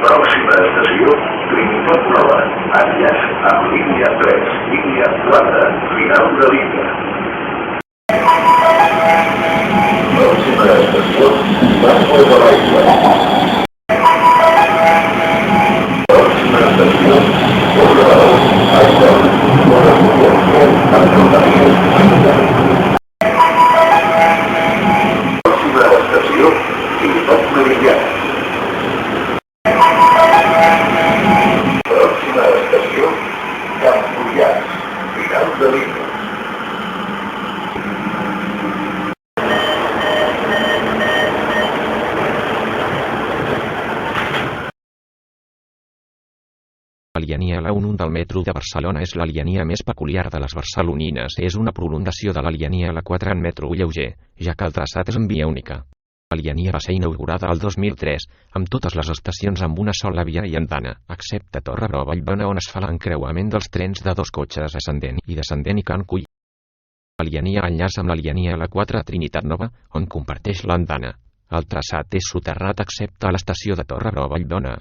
Pròxima estació, Trinitat Nova, enllaç amb línia 3, línia 4, final de línia. Pròxima estació, Barco de l'Aigua. Pròxima estació, Borrao, Aigua, Pròxima estació, Ciutat Meridiana. Pròxima estació, Campullans, final de línia. La línia L1 del metro de Barcelona és la línia més peculiar de les barcelonines. És una prolongació de la línia L4 en metro lleuger, ja que el traçat és en via única. La línia va ser inaugurada el 2003, amb totes les estacions amb una sola via i andana, excepte Torre Brava Vallbona, on es fa l'encreuament dels trens de dos cotxes ascendent i descendent i Can Cull. La línia enllaça amb la línia L4 a Trinitat Nova, on comparteix l'andana. El traçat és soterrat excepte a l'estació de Torre Brava Vallbona.